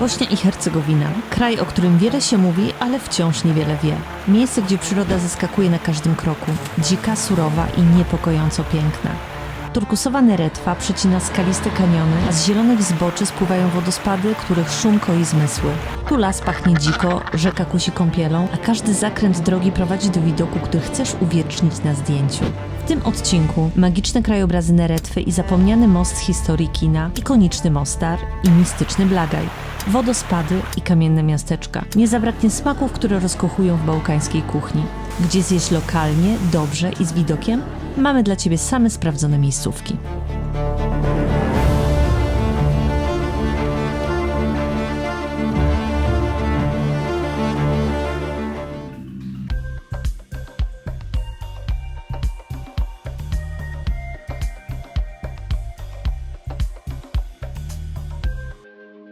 Bośnia i Hercegowina. Kraj, o którym wiele się mówi, ale wciąż niewiele wie. Miejsce, gdzie przyroda zaskakuje na każdym kroku. Dzika, surowa i niepokojąco piękna. Turkusowa Neretwa przecina skaliste kaniony, a z zielonych zboczy spływają wodospady, których szum koi zmysły. Tu las pachnie dziko, rzeka kusi kąpielą, a każdy zakręt drogi prowadzi do widoku, który chcesz uwiecznić na zdjęciu. W tym odcinku magiczne krajobrazy Neretwy i zapomniany most z historii kina, ikoniczny Mostar i mistyczny Blagaj. Wodospady i kamienne miasteczka. Nie zabraknie smaków, które rozkochują w bałkańskiej kuchni. Gdzie zjeść lokalnie, dobrze i z widokiem? Mamy dla Ciebie same sprawdzone miejscówki.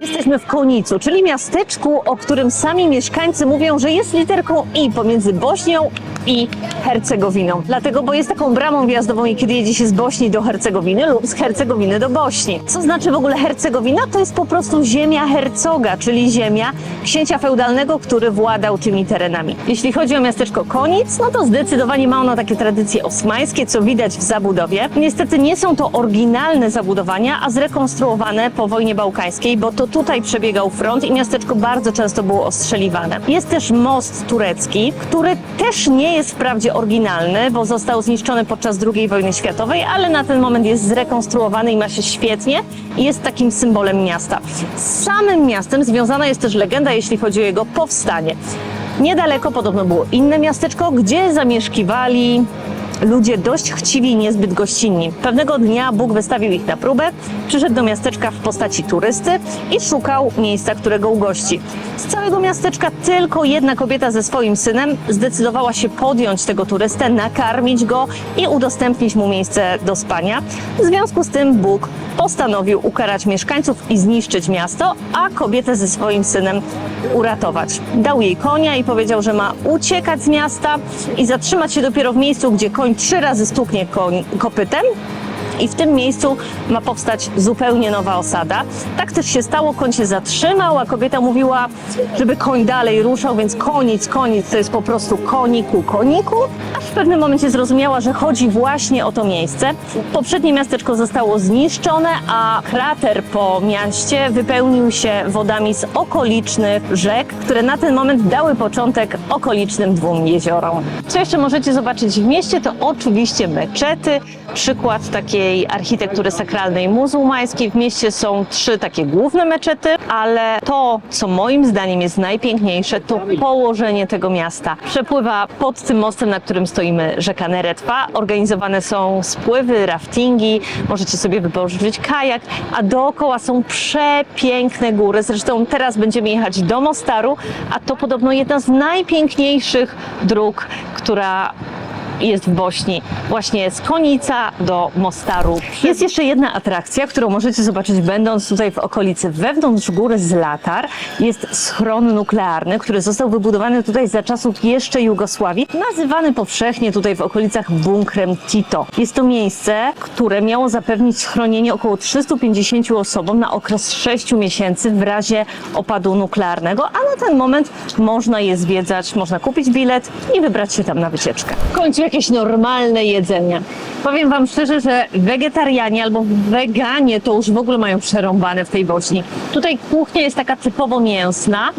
Jesteśmy w Konicu, czyli miasteczku, o którym sami mieszkańcy mówią, że jest literką I pomiędzy Bośnią i Hercegowiną. Dlatego, bo jest taką bramą wjazdową, kiedy jedzie się z Bośni do Hercegowiny lub z Hercegowiny do Bośni. Co znaczy w ogóle Hercegowina? To jest po prostu ziemia hercoga, czyli ziemia księcia feudalnego, który władał tymi terenami. Jeśli chodzi o miasteczko Konic, no to zdecydowanie ma ono takie tradycje osmańskie, co widać w zabudowie. Niestety nie są to oryginalne zabudowania, a zrekonstruowane po wojnie bałkańskiej, bo to tutaj przebiegał front i miasteczko bardzo często było ostrzeliwane. Jest też most turecki, który też nie jest wprawdzie oryginalny, bo został zniszczony podczas II wojny światowej, ale na ten moment jest zrekonstruowany i ma się świetnie i jest takim symbolem miasta. Z samym miastem związana jest też legenda, jeśli chodzi o jego powstanie. Niedaleko podobno było inne miasteczko, gdzie zamieszkiwali ludzie dość chciwi i niezbyt gościnni. Pewnego dnia Bóg wystawił ich na próbę, przyszedł do miasteczka w postaci turysty i szukał miejsca, którego ugości. Z całego miasteczka tylko jedna kobieta ze swoim synem zdecydowała się podjąć tego turystę, nakarmić go i udostępnić mu miejsce do spania. W związku z tym Bóg postanowił ukarać mieszkańców i zniszczyć miasto, a kobietę ze swoim synem uratować. Dał jej konia i powiedział, że ma uciekać z miasta i zatrzymać się dopiero w miejscu, gdzie koń 3 razy stuknie kopytem. I w tym miejscu ma powstać zupełnie nowa osada. Tak też się stało, koń się zatrzymał, a kobieta mówiła, żeby koń dalej ruszał, więc koniec to jest po prostu koniku, aż w pewnym momencie zrozumiała, że chodzi właśnie o to miejsce. Poprzednie miasteczko zostało zniszczone, a krater po mieście wypełnił się wodami z okolicznych rzek, które na ten moment dały początek okolicznym 2 jeziorom. Co jeszcze możecie zobaczyć w mieście, to oczywiście meczety, przykład takiej architektury sakralnej muzułmańskiej. W mieście są 3 takie główne meczety, ale to, co moim zdaniem jest najpiękniejsze, to położenie tego miasta. Przepływa pod tym mostem, na którym stoimy, rzeka Neretwa. Organizowane są spływy, raftingi, możecie sobie wypożyczyć kajak, a dookoła są przepiękne góry. Zresztą teraz będziemy jechać do Mostaru, a to podobno jedna z najpiękniejszych dróg, która jest w Bośni, właśnie z Konica do Mostaru. Jest jeszcze jedna atrakcja, którą możecie zobaczyć będąc tutaj w okolicy. Wewnątrz góry Zlatar jest schron nuklearny, który został wybudowany tutaj za czasów jeszcze Jugosławii, nazywany powszechnie tutaj w okolicach bunkrem Tito. Jest to miejsce, które miało zapewnić schronienie około 350 osobom na okres 6 miesięcy w razie opadu nuklearnego, a na ten moment można je zwiedzać, można kupić bilet i wybrać się tam na wycieczkę. W końcu jakieś normalne jedzenie. Powiem Wam szczerze, że wegetarianie albo weganie to już w ogóle mają przerąbane w tej Bośni. Tutaj kuchnia jest taka typowo mięsna,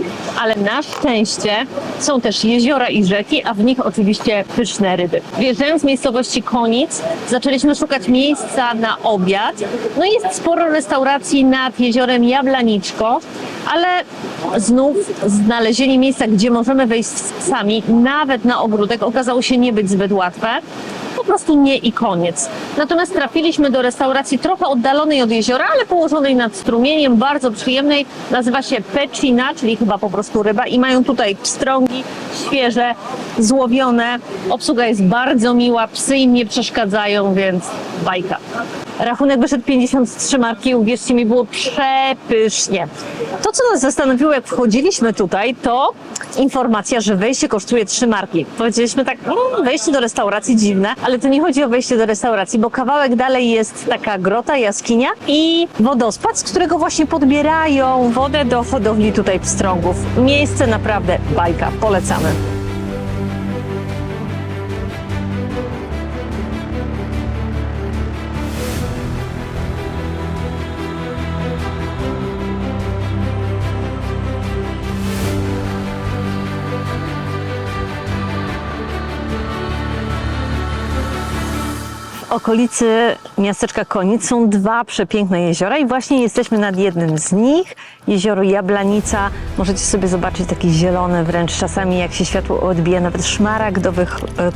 ale na szczęście są też jeziora i rzeki, a w nich oczywiście pyszne ryby. Wjeżdżając z miejscowości Konic, zaczęliśmy szukać miejsca na obiad. No i jest sporo restauracji nad jeziorem Jablaniczko, ale znów znalezienie miejsca, gdzie możemy wejść sami, nawet na ogródek, okazało się nie być zbyt łatwe. Po prostu nie i koniec. Natomiast trafiliśmy do restauracji trochę oddalonej od jeziora, ale położonej nad strumieniem, bardzo przyjemnej. Nazywa się Pecina, czyli chyba po prostu ryba i mają tutaj pstrągi świeże, złowione. Obsługa jest bardzo miła, psy im nie przeszkadzają, więc bajka. Rachunek wyszedł 53 marki, uwierzcie mi, było przepysznie. To, co nas zastanowiło, jak wchodziliśmy tutaj, to informacja, że wejście kosztuje 3 marki. Powiedzieliśmy tak, wejście do restauracji dziwne, ale to nie chodzi o wejście do restauracji, bo kawałek dalej jest taka grota, jaskinia i wodospad, z którego właśnie podbierają wodę do hodowli tutaj pstrągów. Miejsce naprawdę bajka, polecamy. W okolicy miasteczka Konic są 2 przepiękne jeziora i właśnie jesteśmy nad jednym z nich, jezioro Jablanica. Możecie sobie zobaczyć taki zielony, wręcz czasami jak się światło odbija, nawet szmaragdowy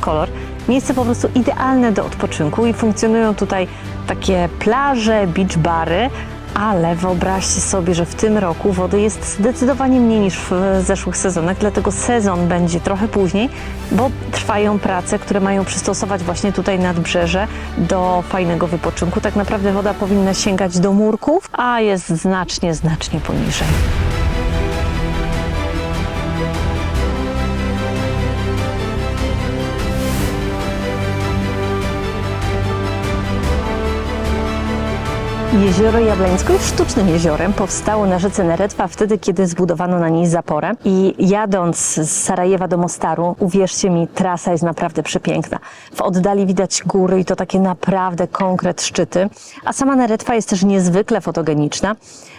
kolor. Miejsce po prostu idealne do odpoczynku i funkcjonują tutaj takie plaże, beach bary, ale wyobraźcie sobie, że w tym roku wody jest zdecydowanie mniej niż w zeszłych sezonach, dlatego sezon będzie trochę później, bo trwają prace, które mają przystosować właśnie tutaj nadbrzeże do fajnego wypoczynku. Tak naprawdę woda powinna sięgać do murków, a jest znacznie poniżej. Jezioro Jablańsko jest sztucznym jeziorem. Powstało na rzece Neretwa wtedy, kiedy zbudowano na niej zaporę. I jadąc z Sarajewa do Mostaru, uwierzcie mi, trasa jest naprawdę przepiękna. W oddali widać góry i to takie naprawdę konkret szczyty. A sama Neretwa jest też niezwykle fotogeniczna.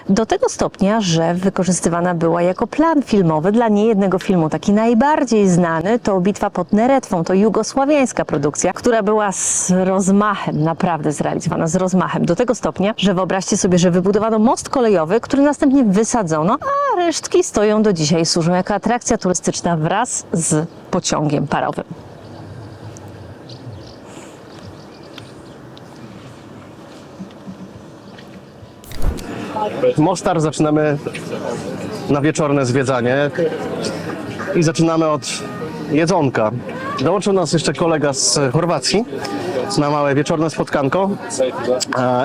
Do tego stopnia, że wykorzystywana była jako plan filmowy dla niejednego filmu. Taki najbardziej znany to Bitwa pod Neretwą. To jugosławiańska produkcja, która była z rozmachem, naprawdę zrealizowana z rozmachem. Do tego stopnia, że wyobraźcie sobie, że wybudowano most kolejowy, który następnie wysadzono, a resztki stoją do dzisiaj i służą jako atrakcja turystyczna wraz z pociągiem parowym. Mostar zaczynamy na wieczorne zwiedzanie i zaczynamy od jedzonka. Dołączył nas jeszcze kolega z Chorwacji na małe wieczorne spotkanko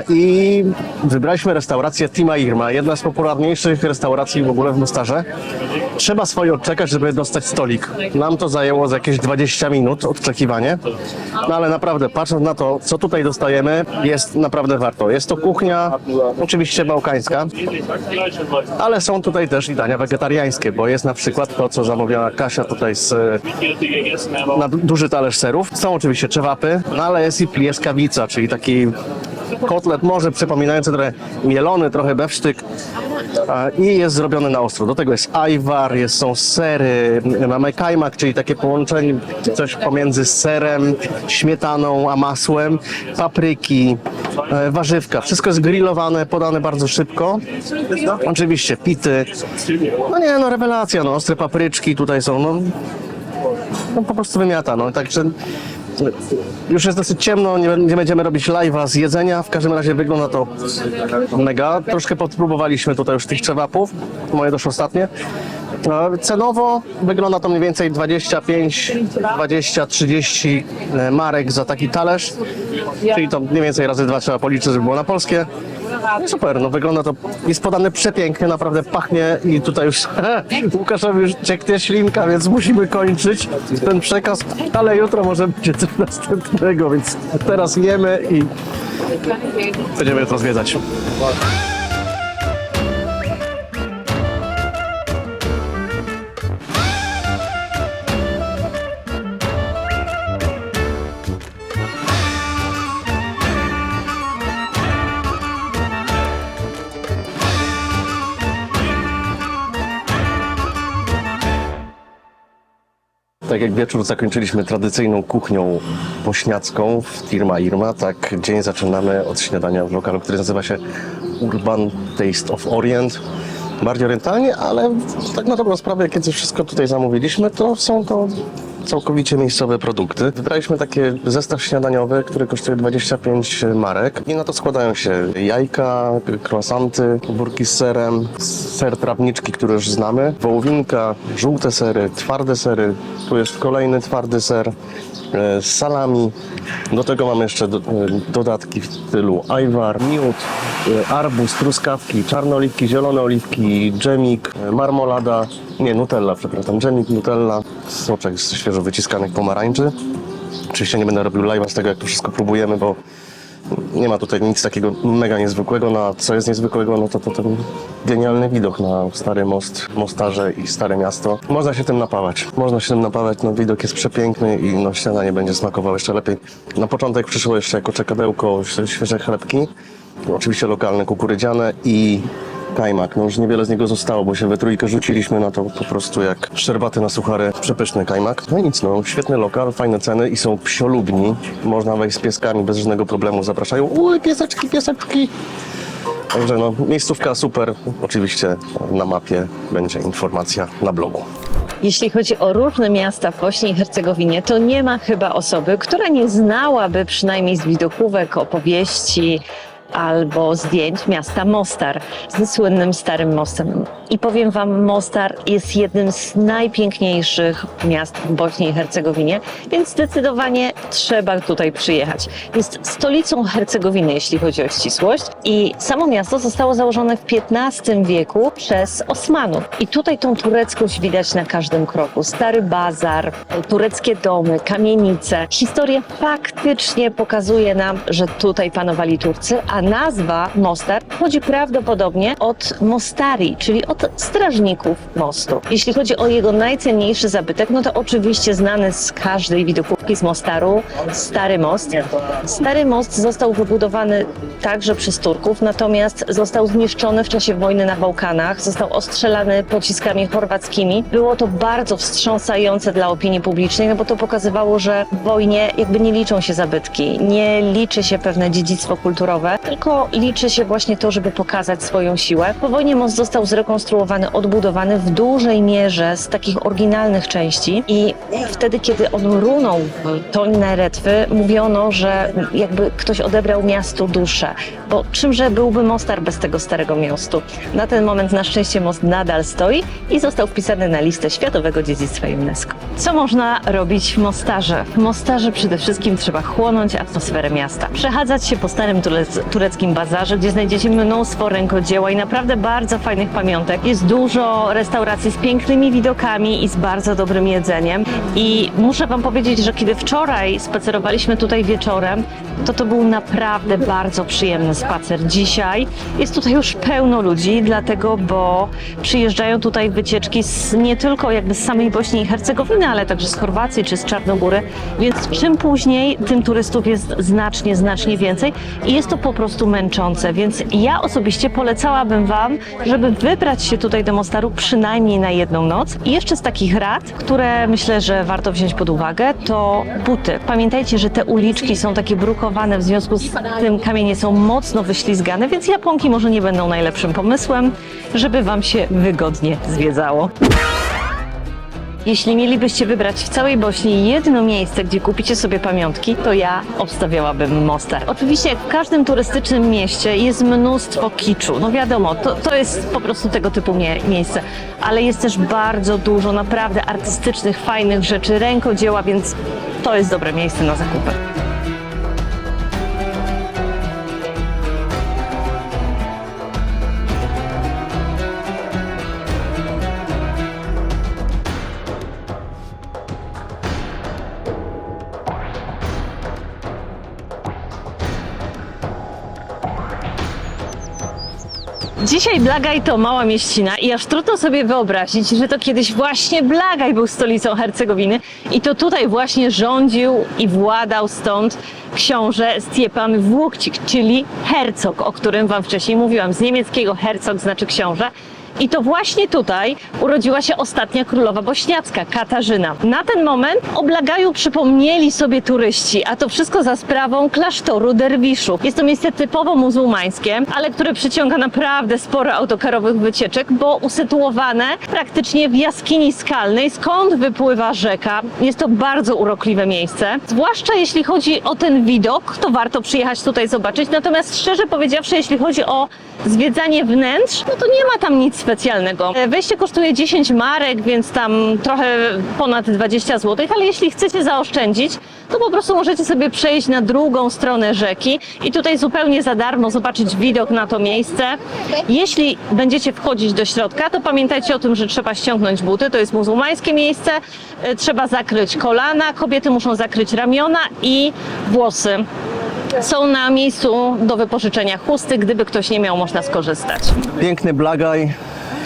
i wybraliśmy restaurację Tima Irma, jedna z popularniejszych restauracji w ogóle w Mostarze. Trzeba swoje odczekać, żeby dostać stolik. Nam to zajęło z jakieś 20 minut odczekiwanie, no ale naprawdę patrząc na to, co tutaj dostajemy, jest naprawdę warto. Jest to kuchnia oczywiście bałkańska, ale są tutaj też i dania wegetariańskie, bo jest na przykład to, co zamówiła Kasia tutaj na duży talerz serów. Są oczywiście czewapy, no ale jest i plieskawica, czyli taki kotlet może przypominający trochę mielony, trochę bewsztyk i jest zrobiony na ostro. Do tego jest ajwar, są sery, mamy kajmak, czyli takie połączenie, coś pomiędzy serem, śmietaną a masłem, papryki, warzywka. Wszystko jest grillowane, podane bardzo szybko. Oczywiście pity. No rewelacja, ostre papryczki tutaj są, no po prostu wymiata, także już jest dosyć ciemno, nie będziemy robić live'a z jedzenia, w każdym razie wygląda to mega. Troszkę podpróbowaliśmy tutaj już tych czewapów, moje doszło ostatnie. Cenowo wygląda to mniej więcej 25, 20, 30 marek za taki talerz, czyli to mniej więcej razy 2 trzeba policzyć, żeby było na polskie. Super, wygląda to, jest podane przepięknie, naprawdę pachnie i tutaj już Łukaszowi już cieknie ślinka, więc musimy kończyć ten przekaz, ale jutro może będzie coś następnego, więc teraz jemy i będziemy jutro zwiedzać. Tak jak wieczór zakończyliśmy tradycyjną kuchnią bośniacką w Tima Irma, tak dzień zaczynamy od śniadania w lokalu, który nazywa się Urban Taste of Orient. Bardziej orientalnie, ale tak na dobrą sprawę, kiedy wszystko tutaj zamówiliśmy, to są to całkowicie miejscowe produkty. Wybraliśmy takie zestaw śniadaniowy, który kosztuje 25 marek i na to składają się jajka, croissanty, burki z serem, ser trawniczki, który już znamy, wołowinka, żółte sery, twarde sery, tu jest kolejny twardy ser, z salami. Do tego mamy jeszcze dodatki w stylu ajwar, miód, arbuz, truskawki, czarne oliwki, zielone oliwki, dżemik, marmolada, nie, nutella, przepraszam, dżemik, nutella, soczek z świeżo wyciskanych pomarańczy. Oczywiście nie będę robił live'a z tego, jak to wszystko próbujemy, bo nie ma tutaj nic takiego mega niezwykłego, no a co jest niezwykłego, no to ten genialny widok na Stary Most, Mostarze i Stare Miasto. Można się tym napawać, no widok jest przepiękny i no śniadanie będzie smakowało jeszcze lepiej. Na początek przyszło jeszcze jako czekadełko świeże chlebki, oczywiście lokalne, kukurydziane i kajmak. No już niewiele z niego zostało, bo się we trójkę rzuciliśmy na to po prostu jak szczerbaty na suchary, przepyszny kajmak. No i nic, no świetny lokal, fajne ceny i są psiolubni. Można wejść z pieskami bez żadnego problemu, zapraszają. Uj, pieseczki, pieseczki! Także no, miejscówka super. Oczywiście na mapie będzie informacja na blogu. Jeśli chodzi o różne miasta w Bośni i Hercegowinie, to nie ma chyba osoby, która nie znałaby przynajmniej z widokówek, opowieści albo zdjęć miasta Mostar ze słynnym Starym Mostem. I powiem wam, Mostar jest jednym z najpiękniejszych miast w Bośni i Hercegowinie, więc zdecydowanie trzeba tutaj przyjechać. Jest stolicą Hercegowiny, jeśli chodzi o ścisłość, i samo miasto zostało założone w XV wieku przez Osmanów. I tutaj tą tureckość widać na każdym kroku. Stary bazar, tureckie domy, kamienice. Historia faktycznie pokazuje nam, że tutaj panowali Turcy, a nazwa Mostar pochodzi prawdopodobnie od Mostari, czyli od strażników mostu. Jeśli chodzi o jego najcenniejszy zabytek, no to oczywiście znany z każdej widokówki z Mostaru, Stary Most. Stary Most został wybudowany także przez Turków, natomiast został zniszczony w czasie wojny na Bałkanach, został ostrzelany pociskami chorwackimi. Było to bardzo wstrząsające dla opinii publicznej, no bo to pokazywało, że w wojnie jakby nie liczą się zabytki, nie liczy się pewne dziedzictwo kulturowe, tylko liczy się właśnie to, żeby pokazać swoją siłę. Po wojnie most został zrekonstruowany, odbudowany w dużej mierze z takich oryginalnych części i wtedy, kiedy on runął w toń Neretwy, mówiono, że jakby ktoś odebrał miastu duszę, bo czymże byłby Mostar bez tego starego mostu? Na ten moment na szczęście most nadal stoi i został wpisany na listę Światowego Dziedzictwa UNESCO. Co można robić w Mostarze? W Mostarze przede wszystkim trzeba chłonąć atmosferę miasta, przechadzać się po starym tureckim bazarze, gdzie znajdziecie mnóstwo rękodzieła i naprawdę bardzo fajnych pamiątek. Jest dużo restauracji z pięknymi widokami i z bardzo dobrym jedzeniem. I muszę wam powiedzieć, że kiedy wczoraj spacerowaliśmy tutaj wieczorem, to był naprawdę bardzo przyjemny spacer. Dzisiaj jest tutaj już pełno ludzi, dlatego, bo przyjeżdżają tutaj wycieczki nie tylko jakby z samej Bośni i Hercegowiny, ale także z Chorwacji czy z Czarnogóry, więc czym później, tym turystów jest znacznie więcej i jest to po prostu męczące, więc ja osobiście polecałabym wam, żeby wybrać się tutaj do Mostaru przynajmniej na jedną noc. I jeszcze z takich rad, które myślę, że warto wziąć pod uwagę, to buty. Pamiętajcie, że te uliczki są takie brukowane, w związku z tym kamienie są mocno wyślizgane, więc japonki może nie będą najlepszym pomysłem, żeby wam się wygodnie zwiedzało. Jeśli mielibyście wybrać w całej Bośni jedno miejsce, gdzie kupicie sobie pamiątki, to ja obstawiałabym Mostar. Oczywiście jak w każdym turystycznym mieście jest mnóstwo kiczu. No wiadomo, to jest po prostu tego typu miejsce. Ale jest też bardzo dużo naprawdę artystycznych, fajnych rzeczy, rękodzieła, więc to jest dobre miejsce na zakupy. Dzisiaj Blagaj to mała mieścina i aż trudno sobie wyobrazić, że to kiedyś właśnie Blagaj był stolicą Hercegowiny i to tutaj właśnie rządził i władał stąd książę Stjepan Włókcik, czyli hercog, o którym wam wcześniej mówiłam. Z niemieckiego hercog znaczy książę. I to właśnie tutaj urodziła się ostatnia królowa bośniacka, Katarzyna. Na ten moment o Blagaju przypomnieli sobie turyści, a to wszystko za sprawą klasztoru derwiszów. Jest to miejsce typowo muzułmańskie, ale które przyciąga naprawdę sporo autokarowych wycieczek, bo usytuowane praktycznie w jaskini skalnej, skąd wypływa rzeka. Jest to bardzo urokliwe miejsce. Zwłaszcza jeśli chodzi o ten widok, to warto przyjechać tutaj zobaczyć. Natomiast szczerze powiedziawszy, jeśli chodzi o zwiedzanie wnętrz, no to nie ma tam nic specjalnego. Wejście kosztuje 10 marek, więc tam trochę ponad 20 zł, ale jeśli chcecie zaoszczędzić, to po prostu możecie sobie przejść na drugą stronę rzeki i tutaj zupełnie za darmo zobaczyć widok na to miejsce. Jeśli będziecie wchodzić do środka, to pamiętajcie o tym, że trzeba ściągnąć buty, to jest muzułmańskie miejsce, trzeba zakryć kolana, kobiety muszą zakryć ramiona i włosy. Są na miejscu do wypożyczenia chusty, gdyby ktoś nie miał, można skorzystać. Piękny Blagaj,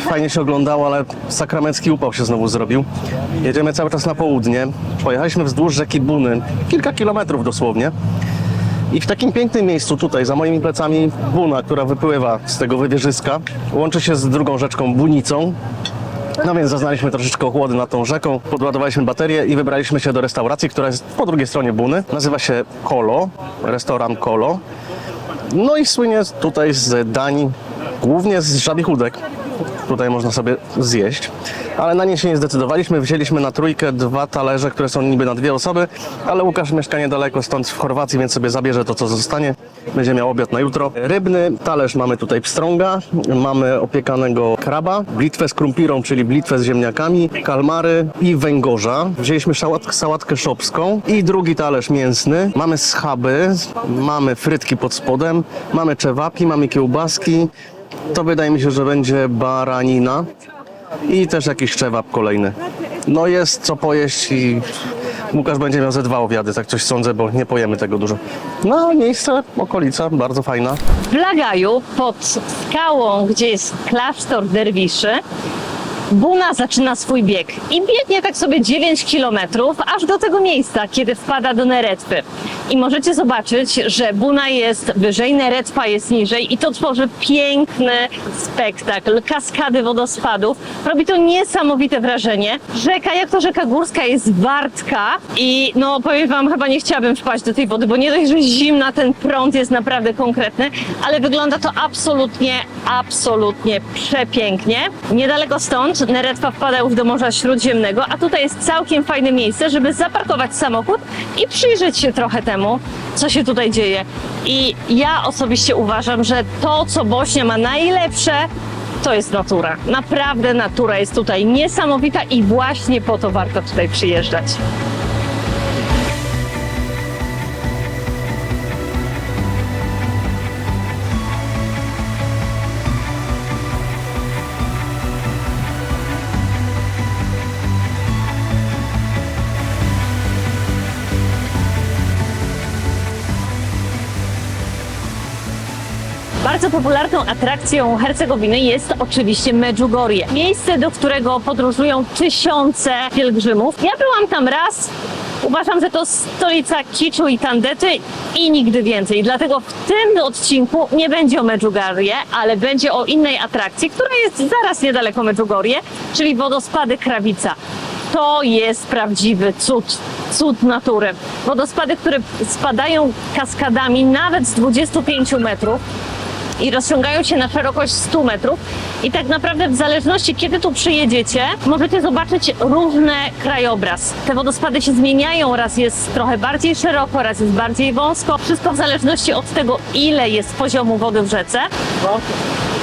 fajnie się oglądało, ale sakramencki upał się znowu zrobił. Jedziemy cały czas na południe. Pojechaliśmy wzdłuż rzeki Buny, kilka kilometrów dosłownie. I w takim pięknym miejscu tutaj, za moimi plecami, Buna, która wypływa z tego wywierzyska, łączy się z drugą rzeczką Bunicą. No więc zaznaliśmy troszeczkę ochłody nad tą rzeką, podładowaliśmy baterię i wybraliśmy się do restauracji, która jest po drugiej stronie Buny. Nazywa się Kolo, restaurant Kolo. No i słynie tutaj z dań, głównie z żabich udek. Tutaj można sobie zjeść, ale na nie się nie zdecydowaliśmy. Wzięliśmy na trójkę 2 talerze, które są niby na 2 osoby, ale Łukasz mieszka niedaleko stąd w Chorwacji, więc sobie zabierze to, co zostanie. Będzie miał obiad na jutro. Rybny talerz mamy tutaj pstrąga, mamy opiekanego kraba, blitwę z krumpirą, czyli blitwę z ziemniakami, kalmary i węgorza. Wzięliśmy sałatkę szopską i drugi talerz mięsny. Mamy schaby, mamy frytki pod spodem, mamy czewapi, mamy kiełbaski. To wydaje mi się, że będzie baranina i też jakiś czewap kolejny. No jest co pojeść i Łukasz będzie miał ze 2 obiady, tak coś sądzę, bo nie pojemy tego dużo. No miejsce, okolica, bardzo fajna. W Blagaju, pod skałą, gdzie jest klasztor derwiszy, Buna zaczyna swój bieg i biegnie tak sobie 9 kilometrów aż do tego miejsca, kiedy wpada do Neretwy. I możecie zobaczyć, że Buna jest wyżej, Neretwa jest niżej i to tworzy piękny spektakl, kaskady wodospadów. Robi to niesamowite wrażenie. Rzeka, jak to rzeka górska, jest wartka i no powiem wam, chyba nie chciałabym wpaść do tej wody, bo nie dość, że zimna, ten prąd jest naprawdę konkretny, ale wygląda to absolutnie przepięknie. Niedaleko stąd Neretwa wpada już do Morza Śródziemnego, a tutaj jest całkiem fajne miejsce, żeby zaparkować samochód i przyjrzeć się trochę temu, co się tutaj dzieje. I ja osobiście uważam, że to, co Bośnia ma najlepsze, to jest natura. Naprawdę natura jest tutaj niesamowita i właśnie po to warto tutaj przyjeżdżać. Bardzo popularną atrakcją Hercegowiny jest oczywiście Medjugorje. Miejsce, do którego podróżują tysiące pielgrzymów. Ja byłam tam raz. Uważam, że to stolica kiczu i tandety i nigdy więcej. Dlatego w tym odcinku nie będzie o Medjugorje, ale będzie o innej atrakcji, która jest zaraz niedaleko Medjugorje, czyli wodospady Krawica. To jest prawdziwy cud natury. Wodospady, które spadają kaskadami nawet z 25 metrów. I rozciągają się na szerokość 100 metrów i tak naprawdę w zależności kiedy tu przyjedziecie, możecie zobaczyć różny krajobraz. Te wodospady się zmieniają, raz jest trochę bardziej szeroko, raz jest bardziej wąsko. Wszystko w zależności od tego, ile jest poziomu wody w rzece.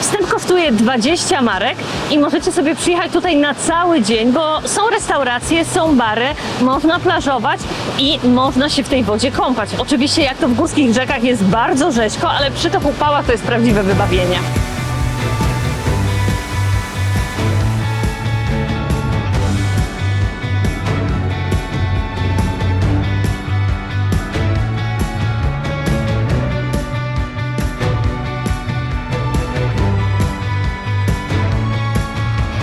Wstęp kosztuje 20 marek i możecie sobie przyjechać tutaj na cały dzień, bo są restauracje, są bary, można plażować i można się w tej wodzie kąpać. Oczywiście jak to w górskich rzekach jest bardzo rzeźko, ale przy tych upałach to jest prawdziwe wybawienie.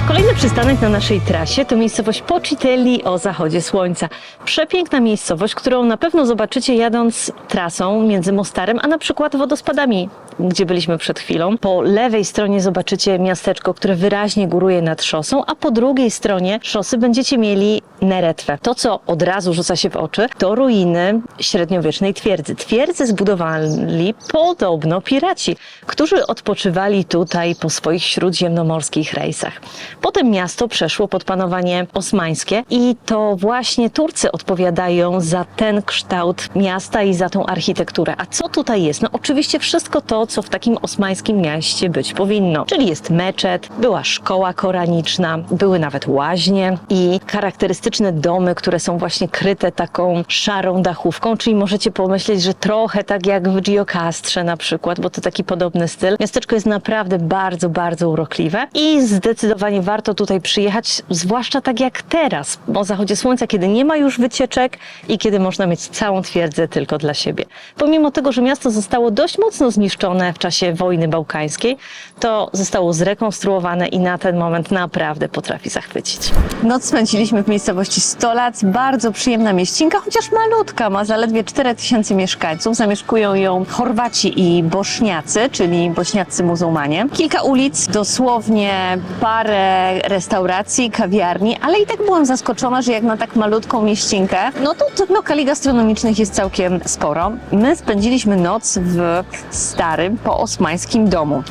Kolejny przystanek na naszej trasie to miejscowość Pocitelli o zachodzie słońca. Przepiękna miejscowość, którą na pewno zobaczycie jadąc trasą między Mostarem, a na przykład wodospadami, gdzie byliśmy przed chwilą. Po lewej stronie zobaczycie miasteczko, które wyraźnie góruje nad szosą, a po drugiej stronie szosy będziecie mieli Neretwę. To, co od razu rzuca się w oczy, to ruiny średniowiecznej twierdzy. Twierdzę zbudowali podobno piraci, którzy odpoczywali tutaj po swoich śródziemnomorskich rejsach. Potem miasto przeszło pod panowanie osmańskie i to właśnie Turcy odpowiadają za ten kształt miasta i za tą architekturę. A co tutaj jest? No oczywiście wszystko to, co w takim osmańskim mieście być powinno. Czyli jest meczet, była szkoła koraniczna, były nawet łaźnie i charakterystyczne domy, które są właśnie kryte taką szarą dachówką, czyli możecie pomyśleć, że trochę tak jak w Giocastrze na przykład, bo to taki podobny styl. Miasteczko jest naprawdę bardzo, bardzo urokliwe i zdecydowanie warto tutaj przyjechać, zwłaszcza tak jak teraz, o zachodzie słońca, kiedy nie ma już wycieczek i kiedy można mieć całą twierdzę tylko dla siebie. Pomimo tego, że miasto zostało dość mocno zniszczone w czasie wojny bałkańskiej, to zostało zrekonstruowane i na ten moment naprawdę potrafi zachwycić. Noc spędziliśmy w miejscowości Stolac, bardzo przyjemna mieścinka, chociaż malutka, ma zaledwie 4000 mieszkańców. Zamieszkują ją Chorwaci i Bośniacy, czyli bośniaccy muzułmanie. Kilka ulic, dosłownie parę restauracji, kawiarni, ale i tak byłam zaskoczona, że jak na tak malutką mieścinkę, no to tych lokali gastronomicznych jest całkiem sporo. My spędziliśmy noc w starym, poosmańskim domu.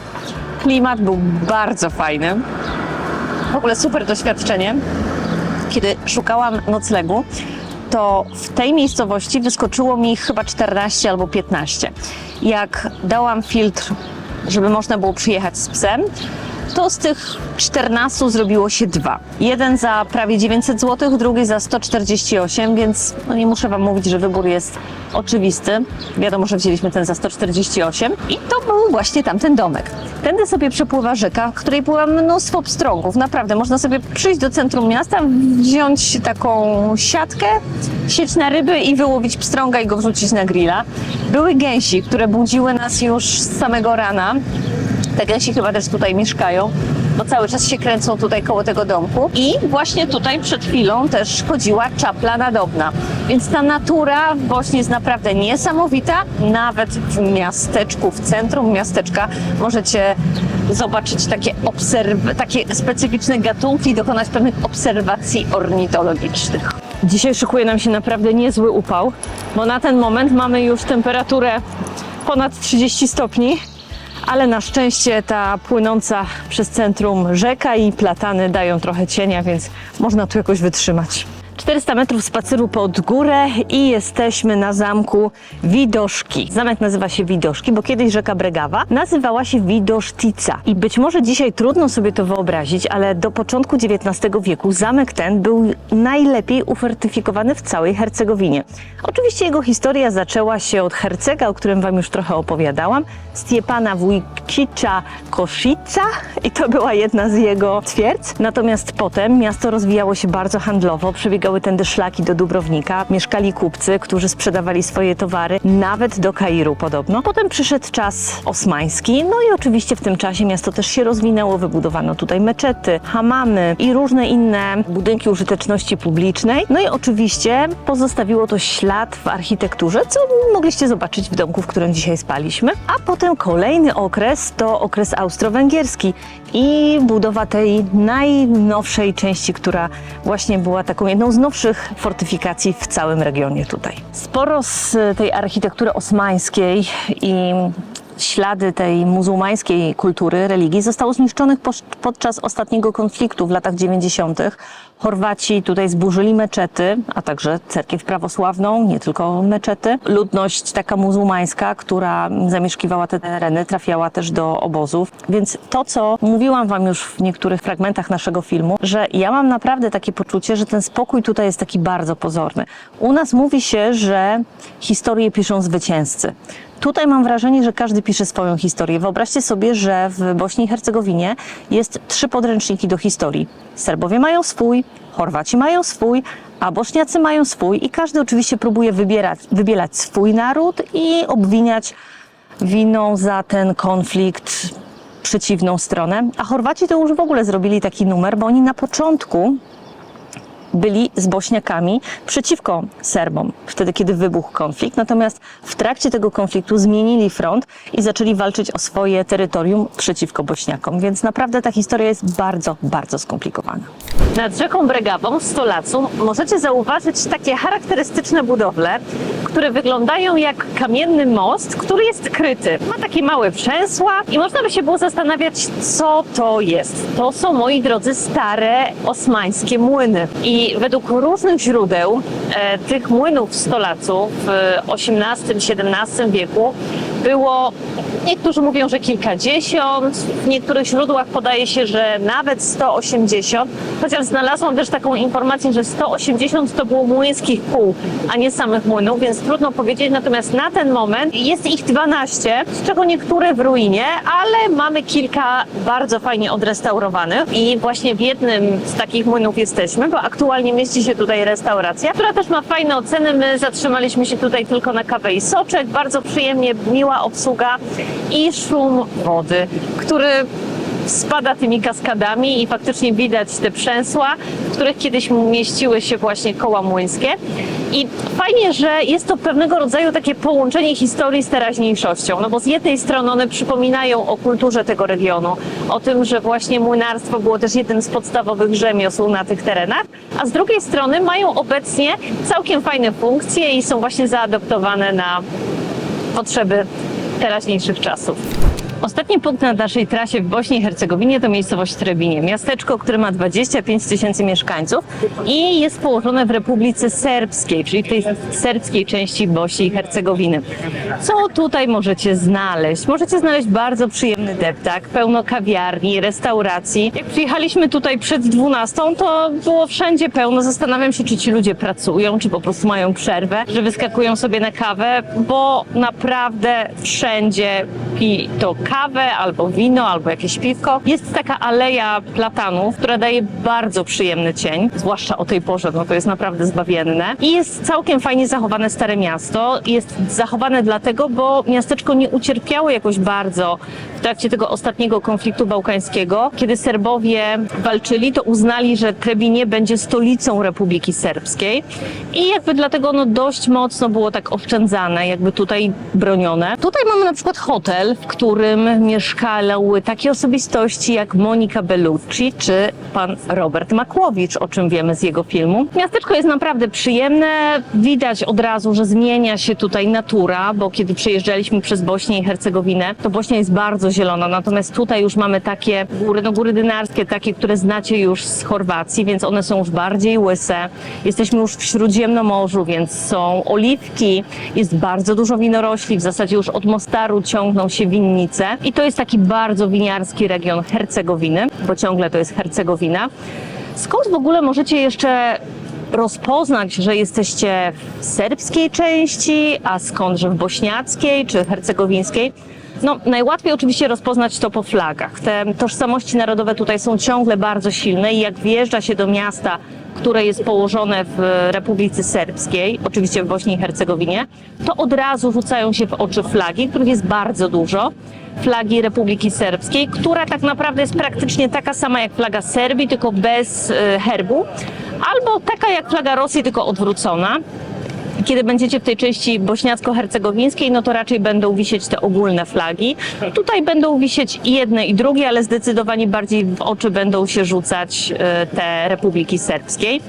Klimat był bardzo fajny. W ogóle super doświadczenie. Kiedy szukałam noclegu, to w tej miejscowości wyskoczyło mi chyba 14 albo 15. Jak dałam filtr, żeby można było przyjechać z psem, to z tych 14 zrobiło się 2. Jeden za prawie 900 zł, drugi za 148, więc no nie muszę Wam mówić, że wybór jest oczywisty. Wiadomo, że wzięliśmy ten za 148 i to był właśnie tamten domek. Tędy sobie przepływa rzeka, w której pływa mnóstwo pstrągów. Naprawdę, można sobie przyjść do centrum miasta, wziąć taką siatkę, sieć na ryby i wyłowić pstrąga i go wrzucić na grilla. Były gęsi, które budziły nas już z samego rana. Te gęsi chyba też tutaj mieszkają, bo cały czas się kręcą tutaj koło tego domku. I właśnie tutaj przed chwilą też chodziła czapla nadobna. Więc ta natura w Bośni jest naprawdę niesamowita. Nawet w miasteczku, w centrum miasteczka możecie zobaczyć takie specyficzne gatunki i dokonać pewnych obserwacji ornitologicznych. Dzisiaj szykuje nam się naprawdę niezły upał, bo na ten moment mamy już temperaturę ponad 30 stopni. Ale na szczęście ta płynąca przez centrum rzeka i platany dają trochę cienia, więc można tu jakoś wytrzymać. 400 metrów spaceru pod górę i jesteśmy na zamku Widoszki. Zamek nazywa się Widoszki, bo kiedyś rzeka Bregawa nazywała się Widosztica. I być może dzisiaj trudno sobie to wyobrazić, ale do początku XIX wieku zamek ten był najlepiej ufortyfikowany w całej Hercegowinie. Oczywiście jego historia zaczęła się od hercega, o którym Wam już trochę opowiadałam, Stjepana Wujcicza Koszica i to była jedna z jego twierdz. Natomiast potem miasto rozwijało się bardzo handlowo, przebiegały tędy szlaki do Dubrownika, mieszkali kupcy, którzy sprzedawali swoje towary nawet do Kairu podobno. Potem przyszedł czas osmański, no i oczywiście w tym czasie miasto też się rozwinęło, wybudowano tutaj meczety, hamamy i różne inne budynki użyteczności publicznej. No i oczywiście pozostawiło to ślad w architekturze, co mogliście zobaczyć w domku, w którym dzisiaj spaliśmy. A potem kolejny okres to okres austro-węgierski i budowa tej najnowszej części, która właśnie była taką jedną z nowszych fortyfikacji w całym regionie tutaj. Sporo z tej architektury osmańskiej i ślady tej muzułmańskiej kultury, religii zostało zniszczonych podczas ostatniego konfliktu w latach 90. Chorwaci tutaj zburzyli meczety, a także cerkiew prawosławną, nie tylko meczety. Ludność taka muzułmańska, która zamieszkiwała te tereny, trafiała też do obozów. Więc to, co mówiłam Wam już w niektórych fragmentach naszego filmu, że ja mam naprawdę takie poczucie, że ten spokój tutaj jest taki bardzo pozorny. U nas mówi się, że historię piszą zwycięzcy. Tutaj mam wrażenie, że każdy pisze swoją historię. Wyobraźcie sobie, że w Bośni i Hercegowinie jest 3 podręczniki do historii. Serbowie mają swój, Chorwaci mają swój, a Bośniacy mają swój i każdy oczywiście próbuje wybielać swój naród i obwiniać winą za ten konflikt przeciwną stronę. A Chorwaci to już w ogóle zrobili taki numer, bo oni na początku byli z Bośniakami przeciwko Serbom, wtedy kiedy wybuchł konflikt. Natomiast w trakcie tego konfliktu zmienili front i zaczęli walczyć o swoje terytorium przeciwko Bośniakom. Więc naprawdę ta historia jest bardzo, bardzo skomplikowana. Nad rzeką Bregawą w Stolacu możecie zauważyć takie charakterystyczne budowle, które wyglądają jak kamienny most, który jest kryty. Ma takie małe przęsła i można by się było zastanawiać, co to jest. To są, moi drodzy, stare osmańskie młyny. I według różnych źródeł tych młynów w Stolacu w XVIII-XVII wieku było Niektórzy mówią, że kilkadziesiąt, w niektórych źródłach podaje się, że nawet 180, chociaż znalazłam też taką informację, że 180 to było młyńskich kół, a nie samych młynów, więc trudno powiedzieć, natomiast na ten moment jest ich 12, z czego niektóre w ruinie, ale mamy kilka bardzo fajnie odrestaurowanych i właśnie w jednym z takich młynów jesteśmy, bo aktualnie mieści się tutaj restauracja, która też ma fajne oceny. My zatrzymaliśmy się tutaj tylko na kawę i soczek, bardzo przyjemnie, miła obsługa i szum wody, który spada tymi kaskadami i faktycznie widać te przęsła, w których kiedyś mieściły się właśnie koła młyńskie. I fajnie, że jest to pewnego rodzaju takie połączenie historii z teraźniejszością, no bo z jednej strony one przypominają o kulturze tego regionu, o tym, że właśnie młynarstwo było też jednym z podstawowych rzemiosł na tych terenach, a z drugiej strony mają obecnie całkiem fajne funkcje i są właśnie zaadoptowane na potrzeby teraźniejszych czasów. Ostatni punkt na naszej trasie w Bośni i Hercegowinie to miejscowość Trebinie. Miasteczko, które ma 25 000 mieszkańców i jest położone w Republice Serbskiej, czyli w tej serbskiej części Bośni i Hercegowiny. Co tutaj możecie znaleźć? Możecie znaleźć bardzo przyjemny deptak, pełno kawiarni, restauracji. Jak przyjechaliśmy tutaj przed 12, to było wszędzie pełno. Zastanawiam się, czy ci ludzie pracują, czy po prostu mają przerwę, że wyskakują sobie na kawę, bo naprawdę wszędzie to kawę, albo wino, albo jakieś piwko. Jest taka aleja platanów, która daje bardzo przyjemny cień, zwłaszcza o tej porze, no to jest naprawdę zbawienne. I jest całkiem fajnie zachowane Stare Miasto. Jest zachowane dlatego, bo miasteczko nie ucierpiało jakoś bardzo w trakcie tego ostatniego konfliktu bałkańskiego. Kiedy Serbowie walczyli, to uznali, że Trebinie będzie stolicą Republiki Serbskiej i jakby dlatego ono dość mocno było tak oszczędzane, jakby tutaj bronione. Tutaj mamy na przykład hotel, w którym mieszkały takie osobistości jak Monika Bellucci czy pan Robert Makłowicz, o czym wiemy z jego filmu. Miasteczko jest naprawdę przyjemne. Widać od razu, że zmienia się tutaj natura, bo kiedy przejeżdżaliśmy przez Bośnię i Hercegowinę, to Bośnia jest bardzo zielona, natomiast tutaj już mamy takie góry, no góry dynarskie, takie, które znacie już z Chorwacji, więc one są już bardziej łyse. Jesteśmy już w Śródziemnomorzu, więc są oliwki, jest bardzo dużo winorośli, w zasadzie już od Mostaru ciągną się winnice i to jest taki bardzo winiarski region Hercegowiny, bo ciągle to jest Hercegowina. Skąd w ogóle możecie jeszcze rozpoznać, że jesteście w serbskiej części, a skądże w bośniackiej czy hercegowińskiej? No, najłatwiej oczywiście rozpoznać to po flagach. Te tożsamości narodowe tutaj są ciągle bardzo silne i jak wjeżdża się do miasta, które jest położone w Republice Serbskiej, oczywiście w Bośni i Hercegowinie, to od razu rzucają się w oczy flagi, których jest bardzo dużo. Flagi Republiki Serbskiej, która tak naprawdę jest praktycznie taka sama jak flaga Serbii, tylko bez herbu, albo taka jak flaga Rosji, tylko odwrócona. Kiedy będziecie w tej części bośniacko-hercegowińskiej, no to raczej będą wisieć te ogólne flagi. Tutaj będą wisieć i jedne i drugie, ale zdecydowanie bardziej w oczy będą się rzucać te Republiki Serbskiej.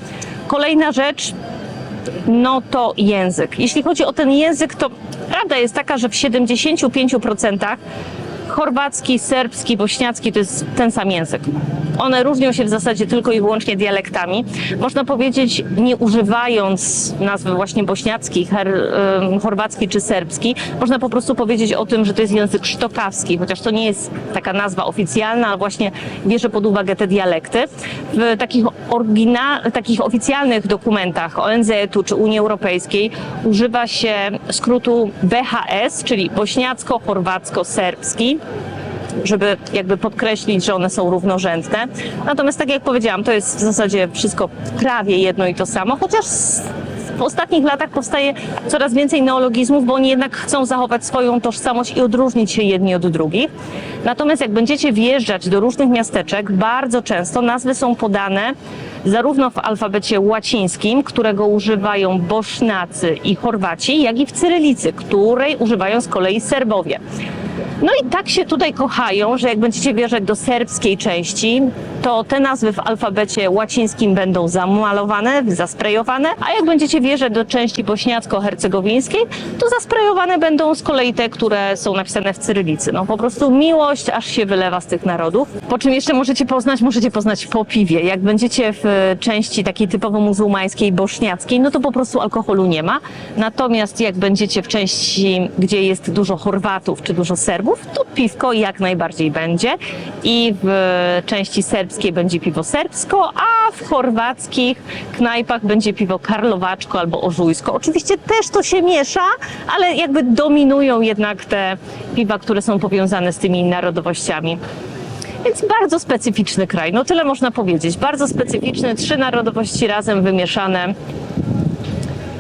Kolejna rzecz, no to język. Jeśli chodzi o ten język, to prawda jest taka, że w 75% chorwacki, serbski, bośniacki to jest ten sam język. One różnią się w zasadzie tylko i wyłącznie dialektami. Można powiedzieć, nie używając nazwy właśnie bośniacki, chorwacki czy serbski, można po prostu powiedzieć o tym, że to jest język sztokawski, chociaż to nie jest taka nazwa oficjalna, ale właśnie bierze pod uwagę te dialekty. W takich oficjalnych dokumentach ONZ-u czy Unii Europejskiej używa się skrótu BHS, czyli bośniacko-chorwacko-serbski, żeby jakby podkreślić, że one są równorzędne. Natomiast tak jak powiedziałam, to jest w zasadzie wszystko prawie jedno i to samo, chociaż w ostatnich latach powstaje coraz więcej neologizmów, bo oni jednak chcą zachować swoją tożsamość i odróżnić się jedni od drugich. Natomiast jak będziecie wjeżdżać do różnych miasteczek, bardzo często nazwy są podane zarówno w alfabecie łacińskim, którego używają Bośniacy i Chorwaci, jak i w cyrylicy, której używają z kolei Serbowie. No i tak się tutaj kochają, że jak będziecie wjeżdżać do serbskiej części, to te nazwy w alfabecie łacińskim będą zamalowane, zasprejowane, a jak będziecie wjeżdżać do części bośniacko-hercegowińskiej, to zasprejowane będą z kolei te, które są napisane w cyrylicy. No po prostu miłość aż się wylewa z tych narodów. Po czym jeszcze możecie poznać po piwie. Jak będziecie w części takiej typowo muzułmańskiej, bośniackiej, no to po prostu alkoholu nie ma. Natomiast jak będziecie w części, gdzie jest dużo Chorwatów czy dużo Serbów, Serbów, to piwko jak najbardziej będzie i w części serbskiej będzie piwo serbsko, a w chorwackich knajpach będzie piwo karlowaczko albo orzujsko. Oczywiście też to się miesza, ale jakby dominują jednak te piwa, które są powiązane z tymi narodowościami. Więc bardzo specyficzny kraj, no tyle można powiedzieć. Bardzo specyficzny, 3 narodowości razem wymieszane.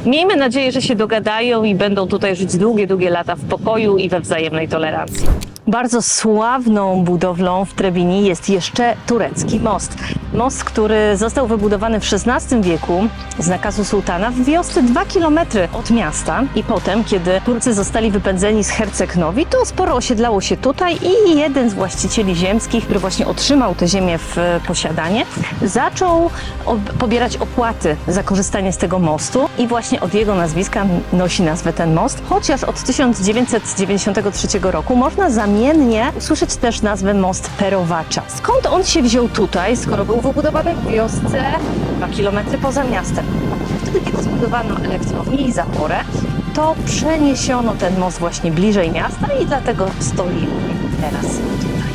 Miejmy nadzieję, że się dogadają i będą tutaj żyć długie, długie lata w pokoju i we wzajemnej tolerancji. Bardzo sławną budowlą w Trebini jest jeszcze turecki most. Most, który został wybudowany w XVI wieku z nakazu sułtana w wiosce 2 km od miasta i potem, kiedy Turcy zostali wypędzeni z Herceg-Nowi, to sporo osiedlało się tutaj i jeden z właścicieli ziemskich, który właśnie otrzymał tę ziemię w posiadanie, zaczął pobierać opłaty za korzystanie z tego mostu i właśnie od jego nazwiska nosi nazwę ten most, chociaż od 1993 roku można zamiennie usłyszeć też nazwę most Perowacza. Skąd on się wziął tutaj, skoro był wybudowany w wiosce 2 km poza miastem? Wtedy, kiedy zbudowano elektrownię i zaporę, to przeniesiono ten most właśnie bliżej miasta i dlatego stoi teraz tutaj.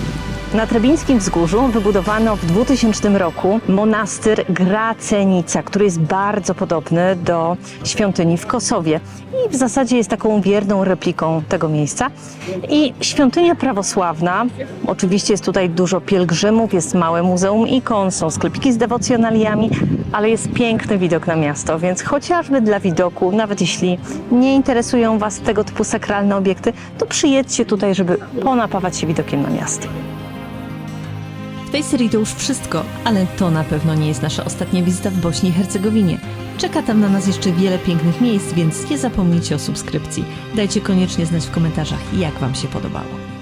Na Trebińskim Wzgórzu wybudowano w 2000 roku monastyr Gracenica, który jest bardzo podobny do świątyni w Kosowie i w zasadzie jest taką wierną repliką tego miejsca. I świątynia prawosławna, oczywiście jest tutaj dużo pielgrzymów, jest małe muzeum ikon, są sklepiki z dewocjonaliami, ale jest piękny widok na miasto, więc chociażby dla widoku, nawet jeśli nie interesują Was tego typu sakralne obiekty, to przyjedźcie tutaj, żeby ponapawać się widokiem na miasto. W tej serii to już wszystko, ale to na pewno nie jest nasza ostatnia wizyta w Bośni i Hercegowinie. Czeka tam na nas jeszcze wiele pięknych miejsc, więc nie zapomnijcie o subskrypcji. Dajcie koniecznie znać w komentarzach, jak Wam się podobało.